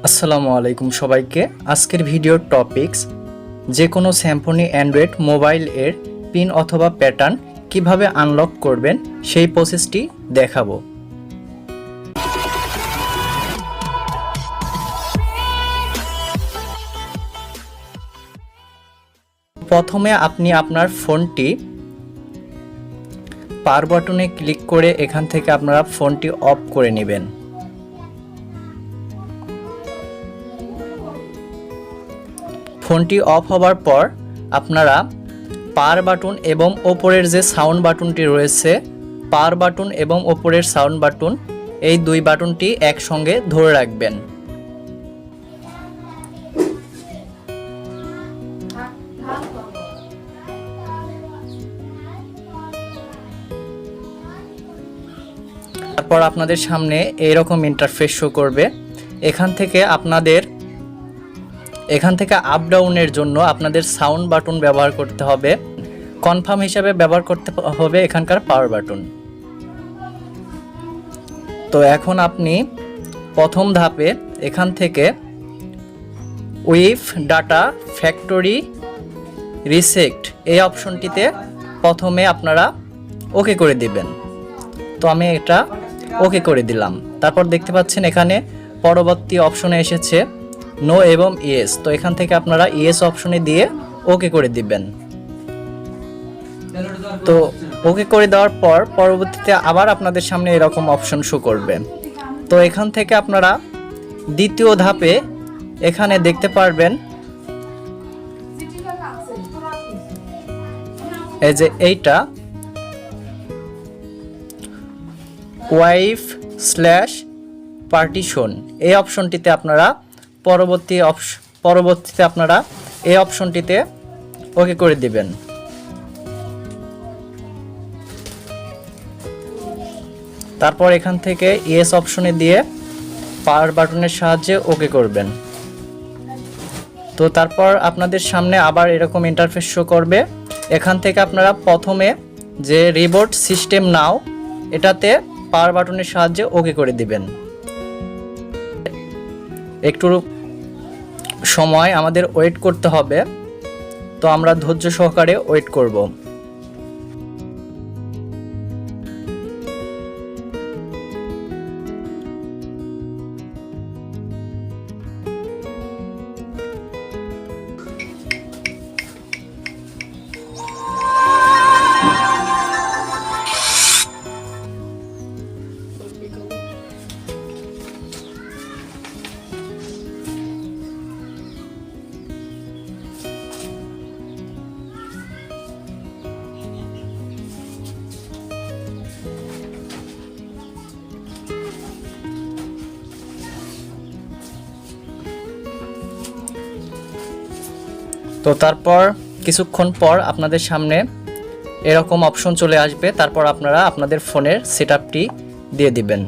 আসসালামু আলাইকুম সবাইকে। আজকের ভিডিওর টপিকস যে কোনো স্যাম্ফনি অ্যান্ড্রয়েড মোবাইল এর পিন অথবা প্যাটার্ন কিভাবে আনলক করবেন সেই প্রসেসটি দেখাবো। প্রথমে আপনি আপনার ফোনটি পাওয়ার বাটনে ক্লিক করে এখান থেকে আপনারা ফোনটি অফ করে নেবেন। ফোনটি অফ হওয়ার পর আপনারা পাওয়ার বাটন এবং ওপরের যে সাউন্ড বাটনটি রয়েছে, পাওয়ার বাটন এবং ওপরের সাউন্ড বাটন এই দুই বাটনটি একসঙ্গে ধরে রাখবেন। তারপর আপনাদের সামনে এইরকম ইন্টারফেস শো করবে। এখান থেকে আপ ডাউনের জন্য আপনাদের সাউন্ড বাটন ব্যবহার করতে হবে। কনফার্ম হিসাবে ব্যবহার করতে হবে এখানকার পাওয়ার বাটন। তো এখন আপনি প্রথম ধাপে এখান থেকে উইথ ডাটা ফ্যাক্টরি রিসেট এই অপশনটিতে প্রথমে আপনারা ওকে করে দিবেন। তো আমি এটা ওকে করে দিলাম। তারপর দেখতে পাচ্ছেন এখানে পরবর্তী অপশনে এসেছে নো এবং ইয়েস। তো এখান থেকে আপনারা ইয়েস অপশনে দিয়ে ওকে করে দিবেন। তো ওকে করে দেওয়ার পর পরবর্তীতে আবার আপনাদের সামনে এরকম অপশন শো করবে। তো এখান থেকে আপনারা দ্বিতীয় ধাপে এখানে দেখতে পারবেন এই যে এইটা ওয়াইফ/পার্টিশন এই অপশনটিতে আপনারা পরবর্তীতে আপনারা এই অপশনটিতে ওকে করে দিবেন। তারপর এখান থেকে ইয়েস অপশনে দিয়ে পাওয়ার বাটনের সাহায্যে ওকে করবেন। তো তারপর আপনাদের সামনে আবার এরকম ইন্টারফেস শো করবে। এখান থেকে আপনারা প্রথমে যে রিবোট সিস্টেম নাও এটাতে পাওয়ার বাটনের সাহায্যে ওকে করে দিবেন। একটু সময় আমাদের ওয়েট করতে হবে। তো আমরা ধৈর্য সহকারে ওয়েট করব। তো তারপর কিছুক্ষণ পর আপনাদের সামনে এরকম অপশন চলে আসবে। তারপর আপনারা আপনাদের ফোনের সেটআপটি দিয়ে দিবেন।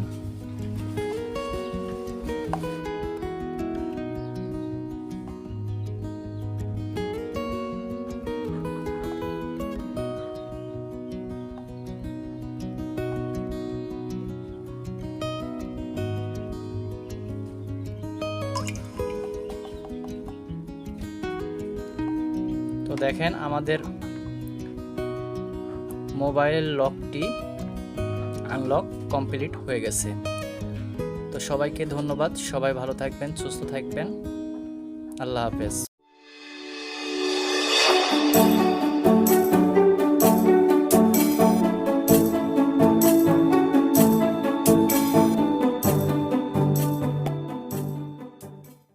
তো দেখেন আমাদের মোবাইল লকটি আনলক কমপ্লিট হয়ে গেছে। তো সবাইকে ধন্যবাদ। সবাই ভালো থাকবেন, সুস্থ থাকবেন। আল্লাহ হাফেজ।